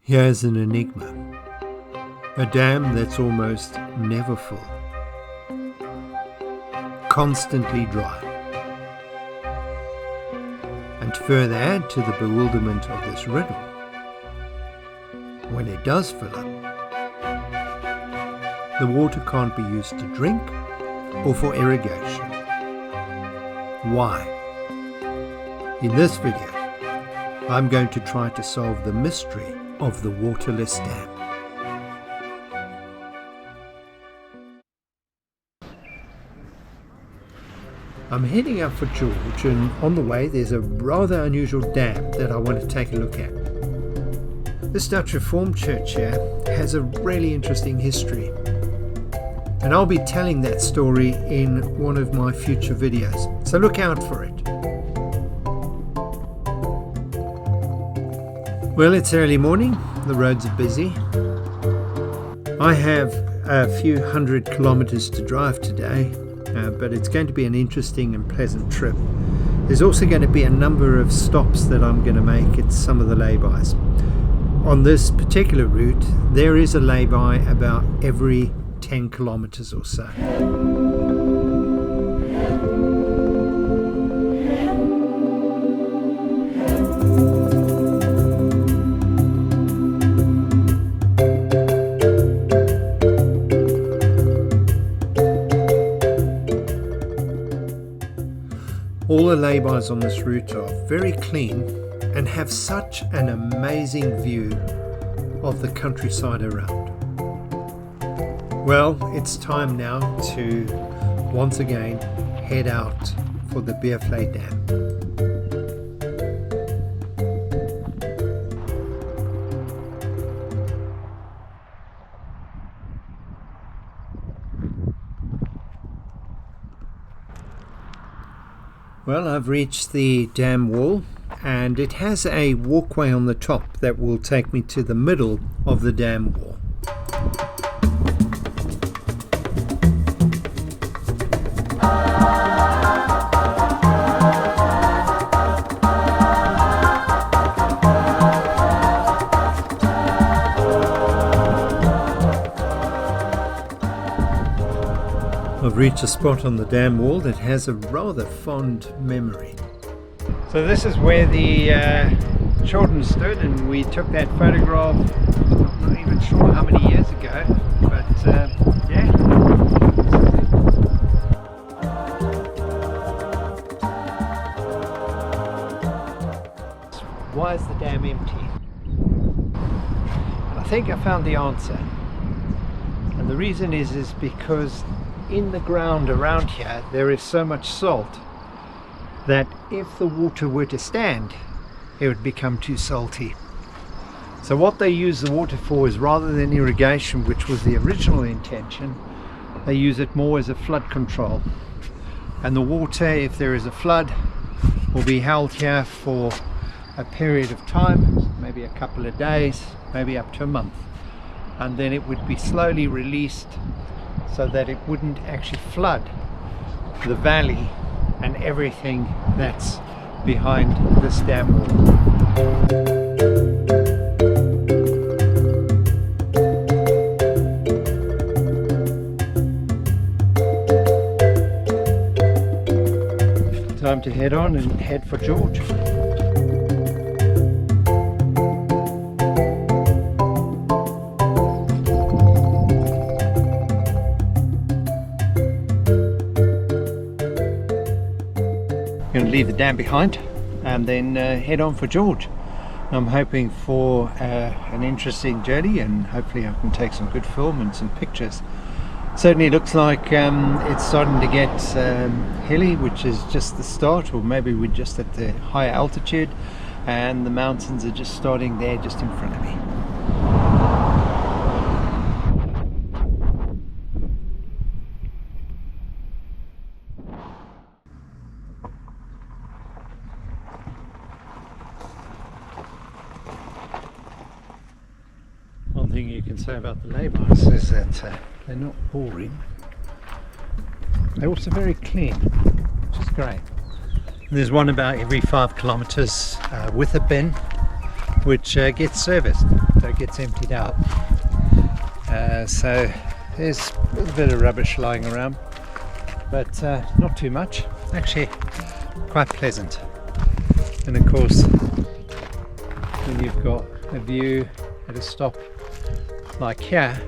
Here's an enigma. A dam that's almost never full. Constantly dry. And to further add to the bewilderment of this riddle, when it does fill up, the water can't be used to drink or for irrigation. Why? In this video, I'm going to try to solve the mystery of the waterless dam. I'm heading up for George, and on the way there's a rather unusual dam that I want to take a look at. This Dutch Reformed church here has a really interesting history, and I'll be telling that story in one of my future videos, so look out for it. Well, it's early morning, the roads are busy. I have a few hundred kilometers to drive today, but it's going to be an interesting and pleasant trip. There's also going to be a number of stops that I'm going to make at some of the laybys. On this particular route, there is a lay-by about every 10 kilometers or so. All the laybys on this route are very clean and have such an amazing view of the countryside around. Well, it's time now to once again head out for the Beervlei Dam. Well, I've reached the dam wall, and it has a walkway on the top that will take me to the middle of the dam wall. I've reached a spot on the dam wall that has a rather fond memory. So this is where the children stood, and we took that photograph, I'm not even sure how many years ago, but yeah. Why is the dam empty? And I think I found the answer. And the reason is because in the ground around here there is so much salt that if the water were to stand, it would become too salty. So what they use the water for is, rather than irrigation, which was the original intention, they use it more as a flood control. And the water, if there is a flood, will be held here for a period of time, maybe a couple of days, maybe up to a month, and then it would be slowly released so that it wouldn't actually flood the valley and everything that's behind this dam wall. Time to head on and head for George. Going to leave the dam behind and then head on for George. I'm hoping for an interesting journey, and hopefully I can take some good film and some pictures. Certainly looks like it's starting to get hilly, which is just the start, or maybe we're just at the higher altitude and the mountains are just starting there just in front of me. One thing you can say about the laybys is that they're not boring. They're also very clean, which is great. There's one about every 5 kilometers with a bin which gets serviced, so it gets emptied out. So there's a little bit of rubbish lying around, but not too much. Actually quite pleasant. And of course, when you've got a view at a stop like here,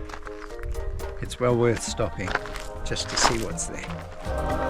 it's well worth stopping just to see what's there.